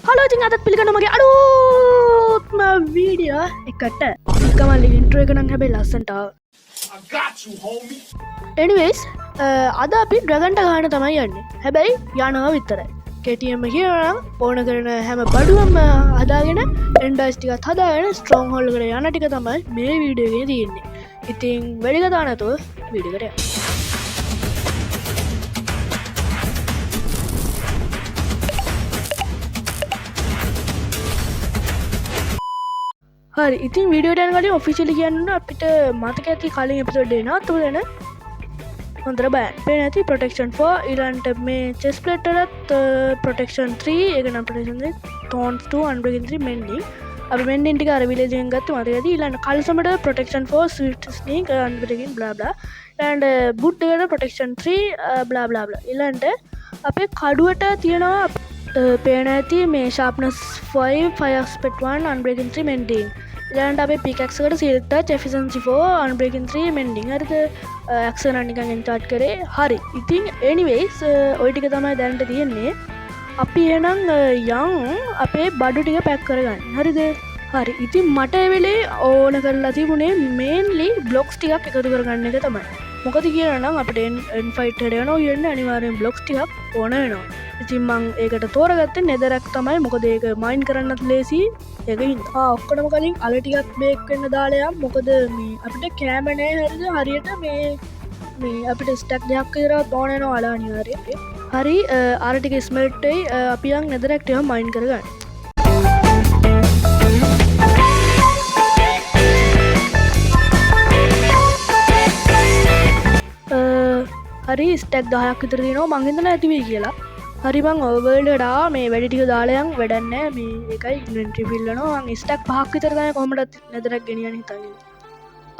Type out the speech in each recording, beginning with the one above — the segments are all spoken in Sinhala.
හලෝ ඉතින් අදත් පිළිගන්න මගේ අලුත්ම වීඩියෝ එකට කමල් ඉන්ට්‍රෝ එක නම් හැබැයි ලස්සනට එනිවේස් අද අපි ඩ්‍රැගන්ට ගහන තමයි යන්නේ හැබැයි යනවා විතරයි කෙටියම කියනම් ඕන කරන හැම බඩුවම හදාගෙන එන්ඩයිස් ටිකත් හදාගෙන ස්ට්‍රෝං හෝල්ඩ් එකට යන ටික තමයි මේ වීඩියෝ එකේ තියෙන්නේ ඉතින් වැඩි කතා නැතුව වීඩියෝ එකට යමු හරි ඉතින් වීඩියෝට යන කලින් ඔෆිෂියලි කියන්න අපිට මතක ඇති කලින් එපිසෝඩ් එක නවත්ත දෙන්න හොඳට බලන්න පේන ඇති ප්‍රොටෙක්ෂන් 4 ඊළඟට මේ චෙස් ප්ලේට් වලත් ප්‍රොටෙක්ෂන් 3 ඒක නම් ප්‍රොටෙක්ෂන් 3 තෝන්ස් 2 අන්බ්‍රේකින් 3 මෙන්ඩින් අපි මෙන්ඩින් ටික අර විලේජ් එකෙන් ගත්ත මතක ඇති ඊළඟට කල්සමට ප්‍රොටෙක්ෂන් 4 ස්විෆ්ට් ස්නීක් අන්බ්‍රේකින් බ්ලා බ්ලා ඊළඟට බුට් එකට ප්‍රොටෙක්ෂන් 3 බ්ලා බ්ලා බ්ලා ඊළඟට අපේ කඩුවට තියෙනවා පේන ඇති මේ ෂාප්නස් 5 ෆයර් ස්පෙට් 1 අන්බ්‍රේකින් 3 මෙන්ඩින් ඊළඟට අපේ පිකැක්ස් එකට සීල්ඩ් ටච් එෆිෂන්සි 4 අන්බ්‍රේකින් 3 මෙන්ඩින් හරිද ඇක්සන් නිකන් එන්චාර්ට් කරේ හරි ඉතින් එනිවේස් ඔය ටික තමයි දැනට තියෙන්නේ අපි එහෙනම් යන් අපේ බඩු ටික පැක් කරගන්න හරිද හරි ඉතින් මට ඒ වෙලේ ඕන කරලා තිබුණේ මේන්ලි බ්ලොක්ස් ටිකක් එකතු කරගන්න එක තමයි මොකද කියලා නම් අපිට එන් ෆයිට් එකට යනවා කියන්නේ අනිවාර්යෙන් බ්ලොක්ස් ටිකක් ඕන වෙනවා ඉතින් මං ඒකට තෝරගත්තේ නෙදරක් තමයි මොකද ඒක මයින් කරන්නත් ලේසි ඒකින් ඔක්කොටම කලින් අල ටිකක් බේක් වෙන්න දාලා යම් මොකද මේ අපිට කෑම නැහැ හරිද හරියට මේ අපිට ස්ටැක් දෙකක් විතර ඕන වෙනවා අල අනිවාර්යෙන් හරි අර ටික ස්මෙල්ට් වෙයි අපි යන් නෙදරක් ටික මයින් කරගන්න හරි ස්ටැක් 10ක් විතර තියෙනවා මං හිතනවා ඇති වෙයි කියලා හරි මං ඕවර්ල්ඩ්ඩා මේ වැඩි ටික දාලා යන් වැඩක් නැහැ මේ එකයි ඉන්වෙන්ටරි ෆිල් වෙනවා මං ස්ටැක් 5ක් විතර තමයි කොහමදත් නෙදරක් ගෙනියන්න හිතන්නේ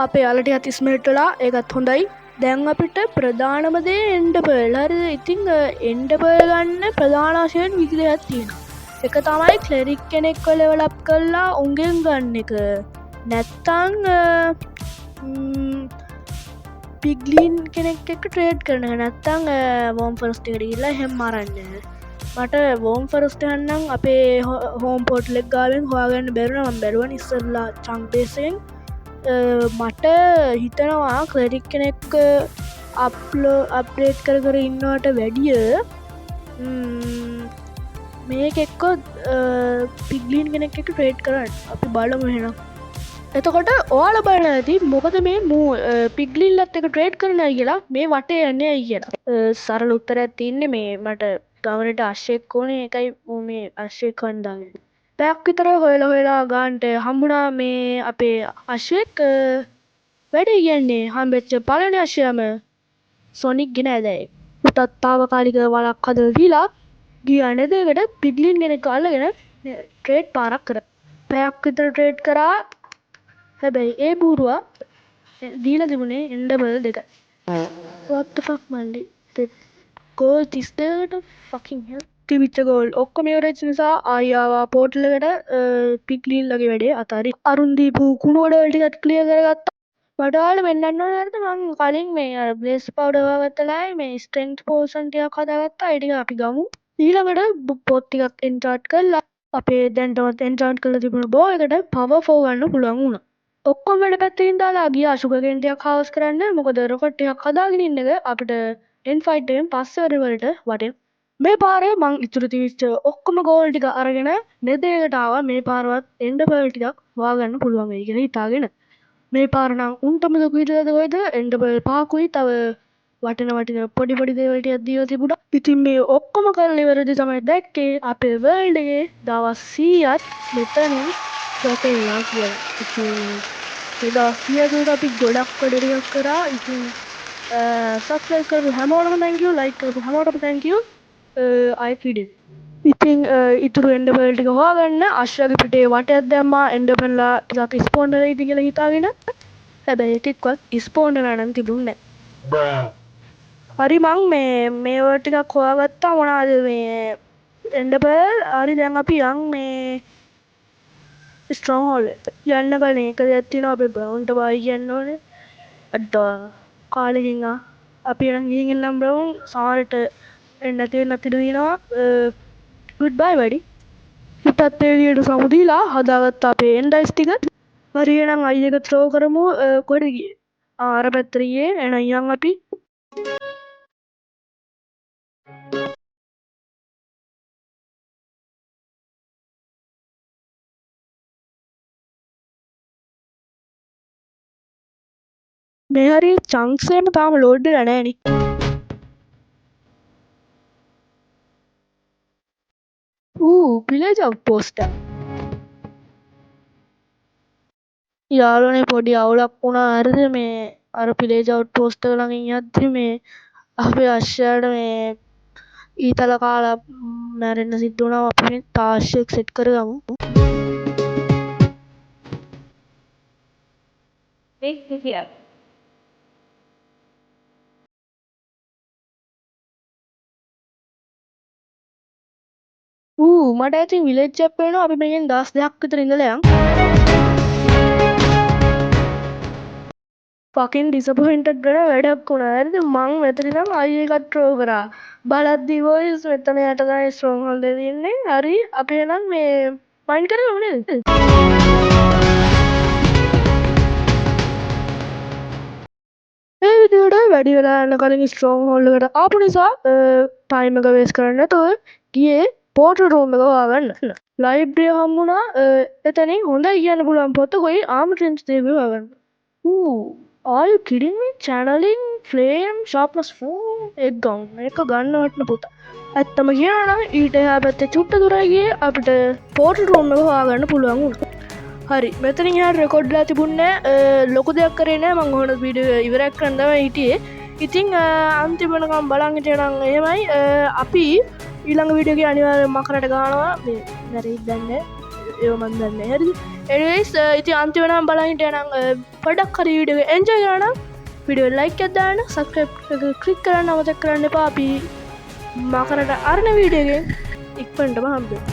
අපේ යාළ ටිකත් ස්මෙල්ට් වෙලා ඒකත් හොඳයි දැන් අපිට ප්‍රධානම දේ එන්ඩ් පර්ල් හරිද ඉතින් එන්ඩ් පර්ල් ගන්න ප්‍රධාන වශයෙන් විදි දෙකක් තියෙනවා එක තමයි ක්ලෙරික් කෙනෙක්ව ලෙවල් අප් කරලා උන්ගෙන් ගන්න එක නැත්තම් පිග්ලින් කෙනෙක් එක ට්‍රේඩ් කරන නැත්තං වෝම් ෆරස්ට එකට ගිල්ලා හෙම් මරන්න මට වෝම් ෆරස්ට හන්නම් අපේ හෝම් පෝට් ලෙක් ගාවෙන් හොයාගන්න බැරුණ බැරුවන් ඉස්සරලා චංපේසයෙන් මට හිතනවා ක්ලරික් කෙනෙක් අප්ලේට් කර ඉන්නවට වැඩිය මේක එක්කො පිග්ලින් කෙනෙක් එක ට්‍රේඩ් කරන්න අපි බලමු හෙනම් එතකොට ඕල බලන ඇති මොකද මේ මූ පිග්ලිල්ලත් එක ට්‍රේඩ් කරන කියලා මේ වටේ යන්නේ ඇයි කියලා සරල උත්තර ඇතින්න මේ මට ගමනට අශ්‍යයක් ඕනේ එකයි මේ අශ්‍යයක් වන්දාගෙන පැයක් විතර හොයලා ගාන්ට හම්බුණා මේ අපේ අශ්වයක් වැඩ කියන්නේ හම්බෙච්ච පලන අශ්‍යයම සොනික් ගෙන ඇදැයි උතත්තාව කාලික වලක් හද දීලා ගිය අනදකට පිග්ලින් ගෙන කාලගෙන ට්‍රේඩ් පාරක් කර පැයක් විතර ට්‍රේඩ් කරා හැබැයි ඒ බූරුවා දීල තිබුණේ එන්ඩබල් දෙක වත්තෆක් මල්ලි ගෝල් 32ට ෆකින් තිවිච්ච ගෝල් ඔක්කොම ඉවරෙච්ච නිසා ආයාවා පෝටලකට පිග්ලිල්ලගේ වැඩේ අතරි අරුන්දීපු කුණුවඩ වලටිකත් ක්ලියර් කරගත්තා වඩාල වෙන්නන්න ඕනද මං කලින් මේ බ්ලේස් පවුඩර් ගත්තලායි මේ ස්ට්‍රෙන්ග්ත් පෝෂන් ටිකක් හදාගත්තා ඒ ටික අපි ගමු ඊළඟට පොත් ටිකක් එන්චාර්ට් කරලා අපේ දැන්ටමත් එන්චාර්ට් කරලා තිබුණ බෝ එකට පවර් 4 ගන්න පුළුවන් වුණා ඔක්කොම වැඩ පැත්තකින් දාලා ගියා සුගර් ටිකක් හවස් කරන්න මොකද රොකට් ටිකක් හදාගෙන ඉන්න එක අපිට එන් ෆයිට් එකෙන් පස්සේ වලට වටින් මේ පාරේ මං ඉතුරු තියච්ච ඔක්කොම ගෝල් ටික අරගෙන නෙදේකට ආවා මේ පාරවත් එන්ඩ් පර්ල් ටිකක් හොයාගන්න පුළුවන් වෙයි කියලා හිතාගෙන මේ පාර නම් උන්ටම දුක හිතලාද කොහෙද එන්ඩ් පර්ල් පහකුයි තව වටින පොඩි දේවල් ටිකක් දීලා තිබුණා ඉතින් මේ ඔක්කොම කරලා ඉවරදී තමයි දැක්කේ අපේ වර්ල්ඩ් එකේ දවස් 100ක් මෙතනින් සොකේලා කියලා ඉතින් එදා සියදුර අපි ගොඩක් වැඩටියක් කරා ඉතින් සබස්ක්‍රයිබ් කරපු හැමෝටම thank you like කරපු හැමෝටම thank you I feed it ඉතින් ඉතුරු එන්ඩ් පර්ල් ටික හොයාගන්න අශ්වගේ පිටේ වටයක් දැම්මා එන්ඩ් පර්ල්ලා ටිකක් ස්පෝන් වෙලා ඉති කියලා හිතාගෙන හැබැයි එකෙක්වත් ස්පෝන් වෙලා නම් තිබුණේ නැහැ හරි මං මේව ටිකක් හොයාගත්තා මොනවාද මේ එන්ඩ් පර්ල් හරි දැන් අපි යන් මේ ස්ට්‍රෝං හෝල් යන්න කලින් එක දෙයක් තියෙනවා අපේ බ්‍රවුන්ට බයි කියන්න ඕනේ අඩ්ඩා කාලෙකින් අපි නම් ගිහින් එන්නම් බ්‍රවුන් සමහරට එන්න නැති වෙන්නත් ඉඩ තියෙනවා ගුඩ් බයි වැඩි හිතත් ඒ විදියට සමුදීලා හදාගත්ත අපේ එන්ඩයිස් ටික. හරි එහෙනම් අයියක ත්‍රෝ කරමු. කොහෙද ගියේ? අර පැත්තට ගියේ. එහෙනම් යන් අපි. මේ හරිය චන්ක්ස් එහෙම තාම ලෝඩ් වෙලා නැහැ නේ. විලේජ් අවුට්පෝස්ට් එක. යාළුවනේ පොඩි අවුලක් වුණා හරිද මේ අර විලේජ් අවුට්පෝස්ට් එක ළඟින් යද්දි මේ අපේ අශ්වයාට මේ ඊතල කාලා මැරෙන්න සිද්ධ වුණා. අපි මේ තාෂ් එක සෙට් කරගමු. මට ඉතින් විලේජ් එක පේනවා. අපි මේකෙන් දවස් 2ක් විතර ඉඳලා යන්. ෆකින් ඩිසපොයින්ටඩ් වෙන වැඩක් වුණා. හරිද? මං මෙතන ඉඳන් අයියකට ට්‍රෝ කරා. බලද්දි වොයිස් මෙතන යට තමයි ස්ට්‍රෝං හෝල්ඩ් එක තියෙන්නේ. හරි අපි එහෙනම් මේ මයින් කරගමු නේද? ඒ විදියට වැඩි වෙලා යන කලින් ස්ට්‍රෝං හෝල්ඩ් එකට ආපු නිසා ටයිම් එක වේස්ට් කරන්නේ නැතුව ගියේ පෝටල් රූම් එක හොයාගන්න. ලයිබ්‍රරිය හම්බුණා. එතනින් හොඳයි කියන්න පුළුවන් පොතකුයි ආර්මර් රේන්ජ් දෙකකුයි හොයාගන්න. Are you kidding me? Channeling flame sharpness 4 එක ගන්න. මේක ගන්න වටන පුත. ඇත්තම කියනවා නම් ඊට එහා පැත්තේ චුට්ට දුර ගියේ අපිට පෝටල් රූම් එක හොයාගන්න පුළුවන් වුණා. හරි මෙතනින් එහාට රෙකෝඩ්ලා තිබුණේ ලොකු දෙයක් කරේ නෑ. මම ඕන වීඩියෝ ඉවරයක් කරන්න තමයි හිටියේ. ඉතින් අන්තිමනකම් බලන් හිටියනම් එහෙමයි. අපි ඊළඟ වීඩියෝ එකේ අනිවාර්යෙන් මකරට ගන්නවා. මේ නැරෙයිද දන්නේ ඒව මන් දන්නේ. හරිද? anyways ඉතින් අන්තිමනකම් බලන් හිටියනම් පොඩක් හරි වීඩියෝ එක එන්ජොයි කරා නම් වීඩියෝ ලයික් එකක් දාන්න, සබ්ස්ක්‍රයිබ් එක ක්ලික් කරන්න අමතක කරන්න එපා. අපි මකරට අරන වීඩියෝ එකෙන් ඉක්මනටම හම්බෙමු.